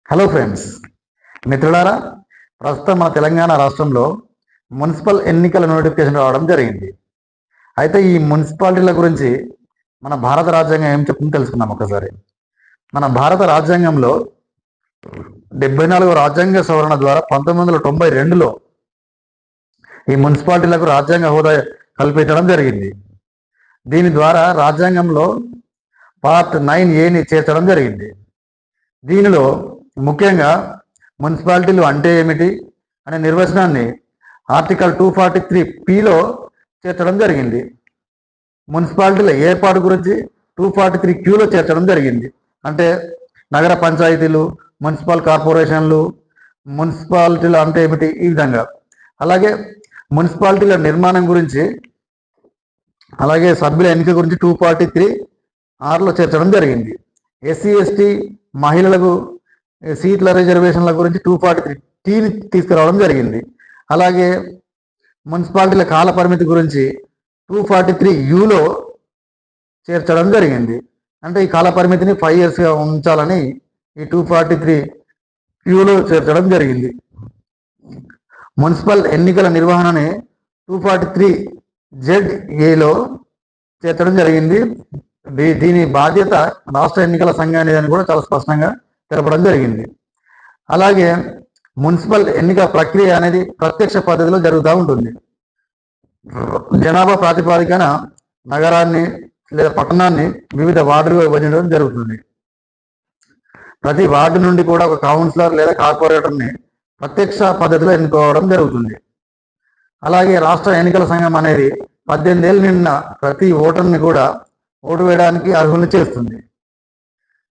Hello friends, మిత్రులారా, ప్రస్తుతం మన తెలంగాణ రాష్ట్రంలో మున్సిపల్ ఎన్నికల నోటిఫికేషన్ రావడం జరిగింది. అయితే ఈ మున్సిపాలిటీల గురించి మన భారత రాజ్యాంగం ఏం చెప్తుందో తెలుసుకుందాం ఒకసారి. మన భారత రాజ్యాంగంలో 74వ రాజ్యాంగ సవరణ ద్వారా 1992లో ఈ మున్సిపాలిటీలకు రాజ్యాంగ హోదా కల్పించడం జరిగింది. దీని ద్వారా రాజ్యాంగంలో పార్ట్ 9A చేర్చడం జరిగింది. దీనిలో ముఖ్యంగా మున్సిపాలిటీలు అంటే ఏమిటి అనే నిర్వచనాన్ని ఆర్టికల్ 243Pలో చేర్చడం జరిగింది. మున్సిపాలిటీల ఏర్పాటు గురించి 243Qలో చేర్చడం జరిగింది. అంటే నగర పంచాయతీలు, మున్సిపల్ కార్పొరేషన్లు, మున్సిపాలిటీలు అంటే ఏమిటి, ఈ విధంగా. అలాగే మున్సిపాలిటీల నిర్మాణం గురించి, అలాగే సభ్యుల ఎన్నిక గురించి 243Rలో చేర్చడం జరిగింది. ఎస్సీ ఎస్టీ మహిళలకు సీట్ల రిజర్వేషన్ల గురించి 243Tని తీసుకురావడం జరిగింది. అలాగే మున్సిపాలిటీల కాల పరిమితి గురించి 243Uలో చేర్చడం జరిగింది. అంటే ఈ కాల పరిమితిని 5 yearsగా ఉంచాలని ఈ 243Uలో చేర్చడం జరిగింది. మున్సిపల్ ఎన్నికల నిర్వహణని 243ZAలో చేర్చడం జరిగింది. దీని బాధ్యత రాష్ట్ర ఎన్నికల సంఘానికి అని కూడా చాలా స్పష్టంగా తెలపడం జరిగింది. అలాగే మున్సిపల్ ఎన్నిక ప్రక్రియ అనేది ప్రత్యక్ష పద్ధతిలో జరుగుతూ ఉంటుంది. జనాభా ప్రాతిపాదికన నగరాన్ని లేదా పట్టణాన్ని వివిధ వార్డులుగా విభజించడం జరుగుతుంది. ప్రతి వార్డు నుండి కూడా ఒక కౌన్సిలర్ లేదా కార్పొరేటర్ని ప్రత్యక్ష పద్ధతిలో ఎన్నుకోవడం జరుగుతుంది. అలాగే రాష్ట్ర ఎన్నికల సంఘం అనేది 18 ఏళ్ళు నిండిన ప్రతి ఓటర్ని కూడా ఓటు వేయడానికి అర్హుల్ని చేస్తుంది.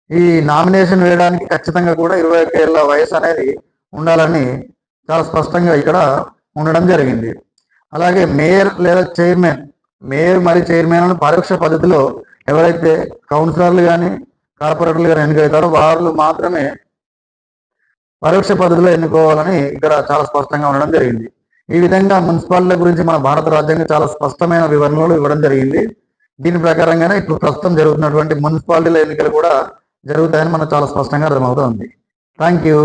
ఈ నామినేషన్ వేయడానికి ఖచ్చితంగా కూడా 21 ఏళ్ళ వయసు అనేది ఉండాలని చాలా స్పష్టంగా ఇక్కడ ఉండడం జరిగింది. అలాగే మేయర్ లేదా చైర్మన్, మేయర్ మరియు చైర్మన్ పరోక్ష పద్ధతిలో ఎవరైతే కౌన్సిలర్లు కానీ కార్పొరేటర్లు కానీ ఎన్నికవుతారో వాళ్ళు మాత్రమే పరోక్ష పద్ధతిలో ఎన్నుకోవాలని ఇక్కడ చాలా స్పష్టంగా ఉండడం జరిగింది. ఈ విధంగా మున్సిపాలిటీల గురించి మన భారత రాజ్యాంగం చాలా స్పష్టమైన వివరణలు ఇవ్వడం జరిగింది. దీని ప్రకారంగానే ఇప్పుడు ప్రస్తుతం జరుగుతున్నటువంటి మున్సిపాలిటీల ఎన్నికలు కూడా జరుగుతాయని మనకు చాలా స్పష్టంగా అర్థమవుతుంది. Thank you.